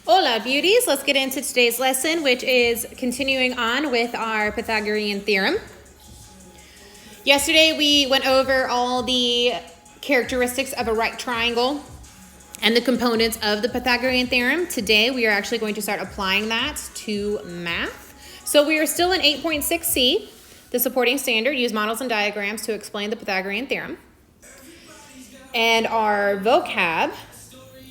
Hola beauties, let's get into today's lesson, which is continuing on with our Pythagorean theorem. Yesterday we went over all the characteristics of a right triangle and the components of the Pythagorean theorem. Today we are actually going to start applying that to math. So we are still in 8.6c, the supporting standard, use models and diagrams to explain the Pythagorean theorem. And our vocab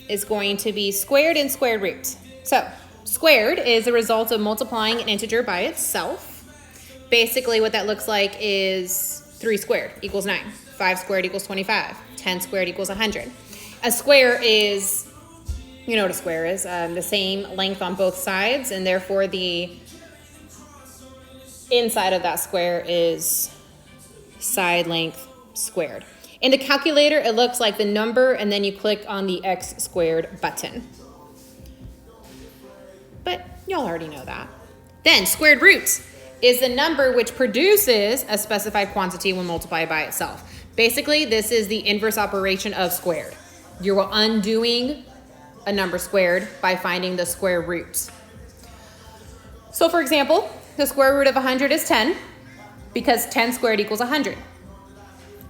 is going to be squared and squared roots. So squared is the result of multiplying an integer by itself. Basically what that looks like is 3 squared equals 9, 5 squared equals 25, 10 squared equals 100. A square is, you know what a square is, the same length on both sides, and therefore the inside of that square is side length squared. In the calculator, it looks like the number, and then you click on the x squared button. But y'all already know that. Then, squared roots is the number which produces a specified quantity when multiplied by itself. Basically, this is the inverse operation of squared. You're undoing a number squared by finding the square roots. So, for example, the square root of 100 is 10, because 10 squared equals 100.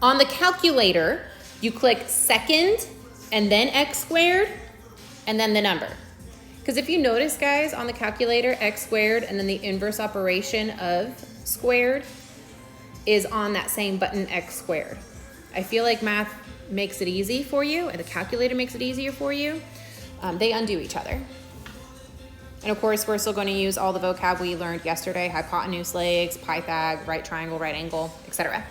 On the calculator, you click second and then x squared and then the number. Because if you notice, guys, on the calculator, x squared and then the inverse operation of squared is on that same button, x squared. I feel like math makes it easy for you and the calculator makes it easier for you. They undo each other. And of course, we're still going to use all the vocab we learned yesterday: hypotenuse, legs, Pythag, right triangle, right angle, etc.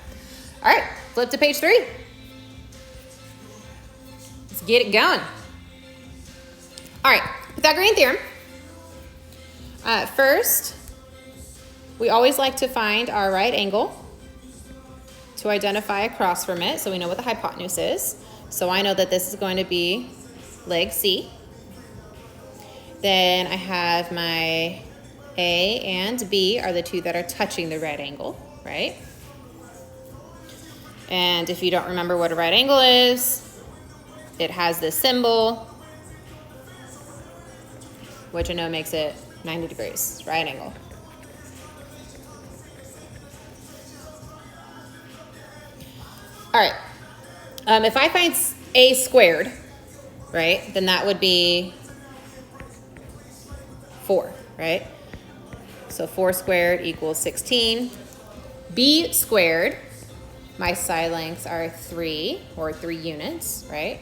All right, flip to page 3. Let's get it going. All right, Pythagorean theorem. First, we always like to find our right angle to identify across from it, so we know what the hypotenuse is. So I know that this is going to be leg C. Then I have my A and B are the two that are touching the right angle, right? And if you don't remember what a right angle is, it has this symbol, which I know makes it 90 degrees, right angle. All right, if I find A squared, right, then that would be 4, right? So 4 squared equals 16. B squared, my side lengths are 3, or 3 units, right?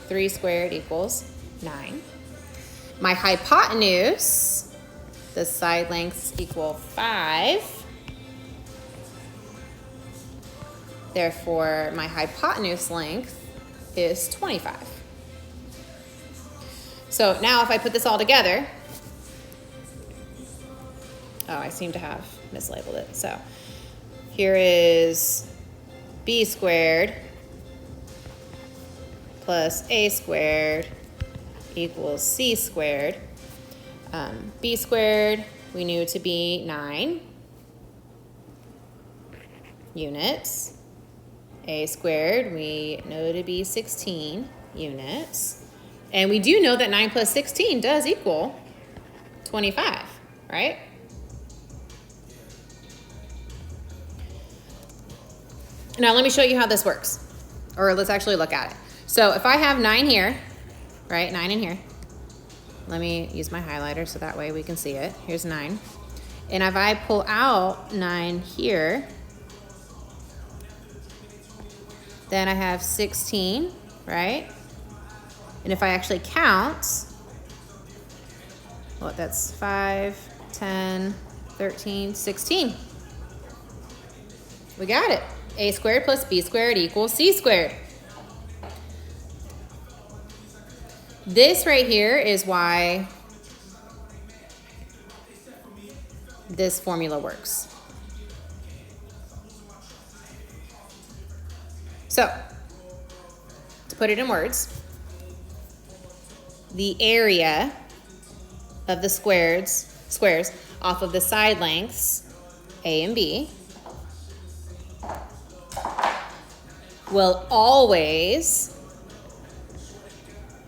3 squared equals 9. My hypotenuse, the side lengths equal 5. Therefore, my hypotenuse length is 25. So now if I put this all together, oh, I seem to have mislabeled it. So here is B squared plus A squared equals C squared. B squared we knew to be 9 units. A squared we know to be 16 units. And we do know that 9 plus 16 does equal 25, right? Now let me show you how this works, or let's actually look at it. So if I have 9 here, right, 9 in here, let me use my highlighter so that way we can see it. Here's 9. And if I pull out 9 here, then I have 16, right? And if I actually count, well, that's 5, 10, 13, 16. We got it. A squared plus B squared equals C squared. This right here is why this formula works. So, to put it in words, the area of the squares off of the side lengths, A and B, will always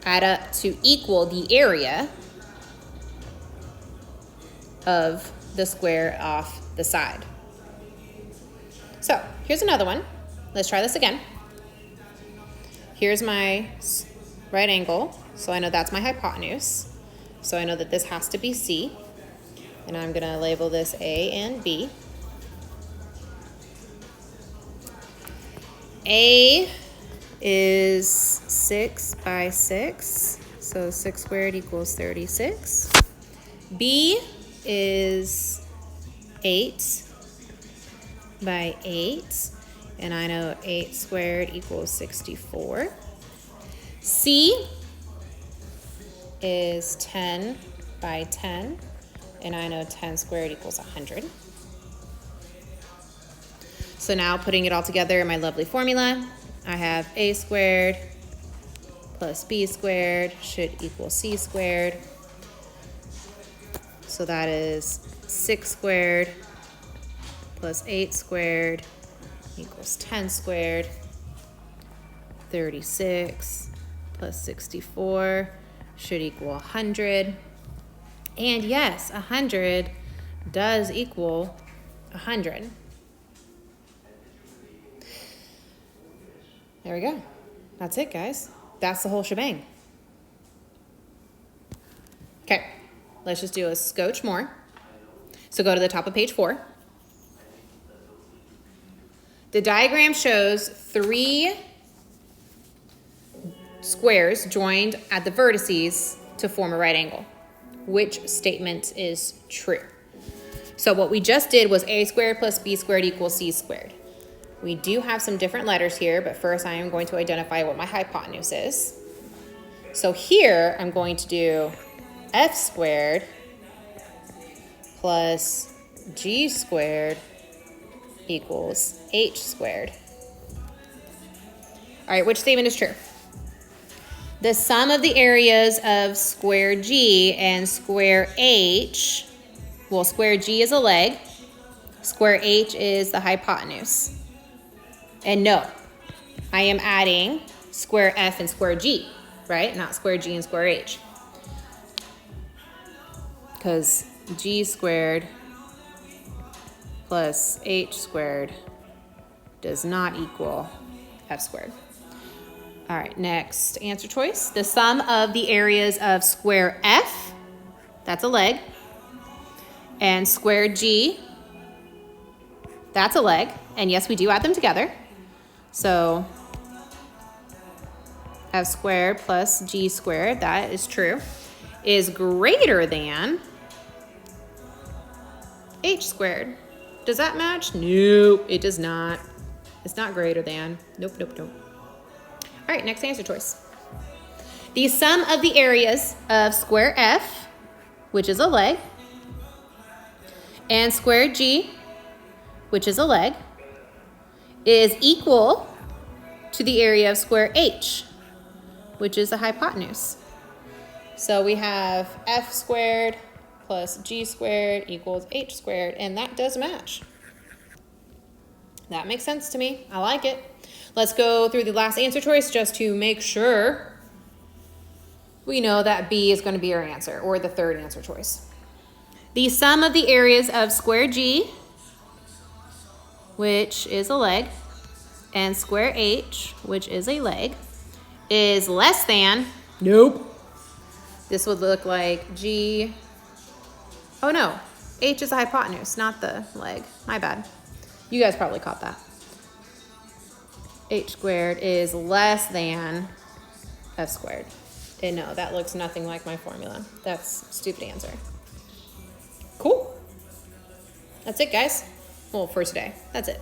add up to equal the area of the square off the side. So here's another one. Let's try this again. Here's my right angle, so I know that's my hypotenuse. So I know that this has to be C, and I'm gonna label this A and B. A is 6 by 6, so 6 squared equals 36. B is 8 by 8, and I know 8 squared equals 64. C is 10 by 10, and I know 10 squared equals 100. So now putting it all together in my lovely formula, I have A squared plus B squared should equal C squared. So that is 6 squared plus 8 squared equals 10 squared. 36 plus 64 should equal 100. And yes, 100 does equal 100. There we go. That's it, guys. That's the whole shebang. Okay, let's just do a scotch more. So go to the top of page 4. The diagram shows 3 squares joined at the vertices to form a right angle. Which statement is true? So what we just did was A squared plus B squared equals C squared. We do have some different letters here, but first I am going to identify what my hypotenuse is. So here I'm going to do F squared plus G squared equals H squared. All right, which statement is true? The sum of the areas of square G and square H, well, square G is a leg, square H is the hypotenuse. And no, I am adding square F and square G, right? Not square G and square H. Because G squared plus H squared does not equal F squared. All right, next answer choice. The sum of the areas of square F, that's a leg, and square G, that's a leg. And yes, we do add them together. So F squared plus G squared, that is true, is greater than H squared. Does that match? No, it does not. It's not greater than. Nope, nope, nope. All right, next answer choice. The sum of the areas of square F, which is a leg, and square G, which is a leg, is equal to the area of square H, which is the hypotenuse. So we have F squared plus G squared equals H squared, and that does match. That makes sense to me. I like it. Let's go through the last answer choice just to make sure we know that B is going to be our answer, or the third answer choice. The sum of the areas of square G, which is a leg, and square H, which is a leg, is less than, nope. This would look like G, oh no, H is a hypotenuse, not the leg. My bad. You guys probably caught that. H squared is less than F squared. And no, that looks nothing like my formula. That's a stupid answer. Cool. That's it, guys. Well, for today, that's it.